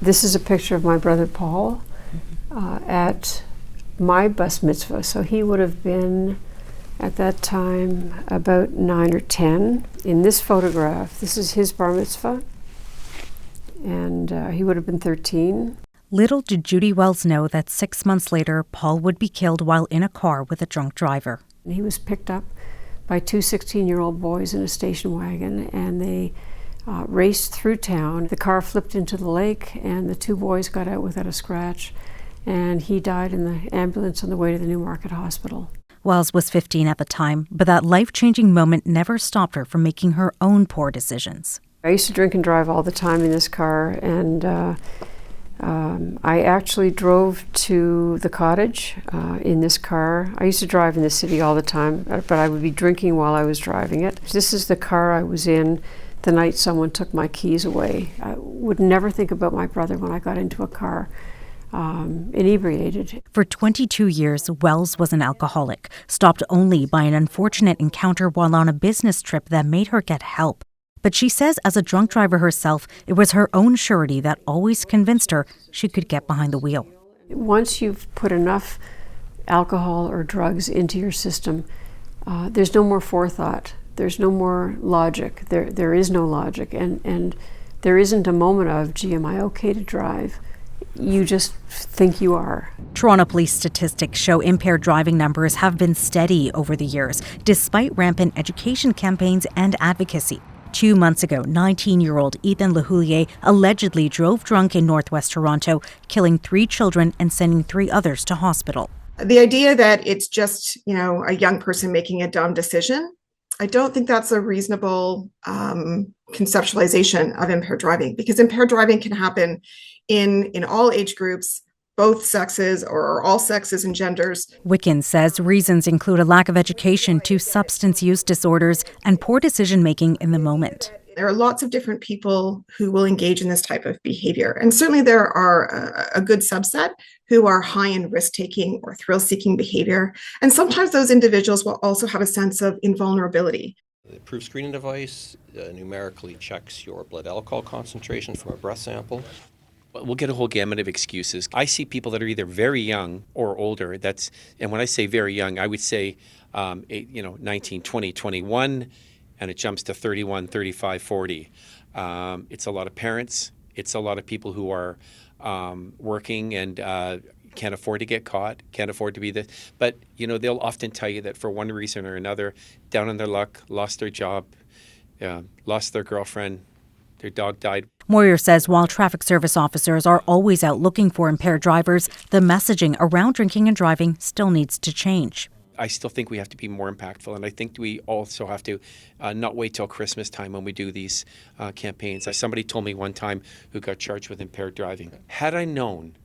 This is a picture of my brother Paul at my bas mitzvah. So he would have been, at that time, about 9 or 10. In this photograph, this is his bar mitzvah, and he would have been 13. Little did Judy Wells know that 6 months later, Paul would be killed while in a car with a drunk driver. He was picked up by two 16-year-old boys in a station wagon, and they raced through town. The car flipped into the lake, and the two boys got out without a scratch, and he died in the ambulance on the way to the Newmarket Hospital. Wells was 15 at the time, but that life-changing moment never stopped her from making her own poor decisions. I used to drink and drive all the time in this car, and I actually drove to the cottage in this car. I used to drive in the city all the time, but I would be drinking while I was driving it. This is the car I was in the night someone took my keys away. I would never think about my brother when I got into a car inebriated. For 22 years, Wells was an alcoholic, stopped only by an unfortunate encounter while on a business trip that made her get help. But she says as a drunk driver herself, it was her own surety that always convinced her she could get behind the wheel. Once you've put enough alcohol or drugs into your system, there's no more forethought. There's no more logic. There is no logic. And there isn't a moment of, gee, am I okay to drive? You just think you are. Toronto police statistics show impaired driving numbers have been steady over the years, despite rampant education campaigns and advocacy. 2 months ago, 19-year-old Ethan Lahoulier allegedly drove drunk in northwest Toronto, killing 3 children and sending 3 others to hospital. The idea that it's just, a young person making a dumb decision, I don't think that's a reasonable conceptualization of impaired driving, because impaired driving can happen in all age groups, both sexes or all sexes and genders. Wickens says reasons include a lack of education to substance use disorders and poor decision-making in the moment. There are lots of different people who will engage in this type of behavior. And certainly there are a good subset who are high in risk-taking or thrill-seeking behavior. And sometimes those individuals will also have a sense of invulnerability. The approved screening device numerically checks your blood alcohol concentration from a breath sample. We'll get a whole gamut of excuses. I see people that are either very young or older. And when I say very young, I would say 19, 20, 21, and it jumps to 31, 35, 40. It's a lot of parents. It's a lot of people who are working and can't afford to get caught, can't afford to be this. But, they'll often tell you that for one reason or another, down on their luck, lost their job, lost their girlfriend, their dog died. Moyer says while traffic service officers are always out looking for impaired drivers, the messaging around drinking and driving still needs to change. I still think we have to be more impactful, and I think we also have to not wait till Christmas time when we do these campaigns. Somebody told me one time who got charged with impaired driving, had I known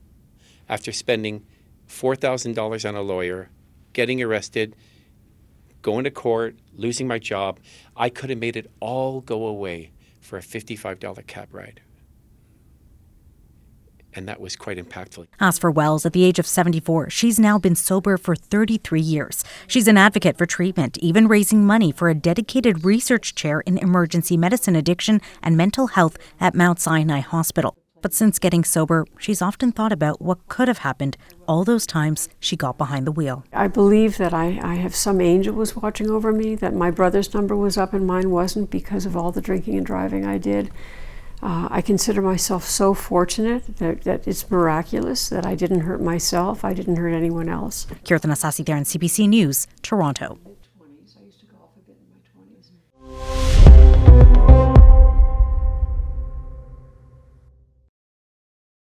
after spending $4,000 on a lawyer, getting arrested, going to court, losing my job, I could have made it all go away for a $55 cab ride. And that was quite impactful. As for Wells, at the age of 74, she's now been sober for 33 years. She's an advocate for treatment, even raising money for a dedicated research chair in emergency medicine addiction and mental health at Mount Sinai Hospital. But since getting sober, she's often thought about what could have happened all those times she got behind the wheel. I believe that I have some angel was watching over me, that my brother's number was up and mine wasn't because of all the drinking and driving I did. I consider myself so fortunate that it's miraculous that I didn't hurt myself, I didn't hurt anyone else. Kirthana, Sasitharan, CBC News, Toronto.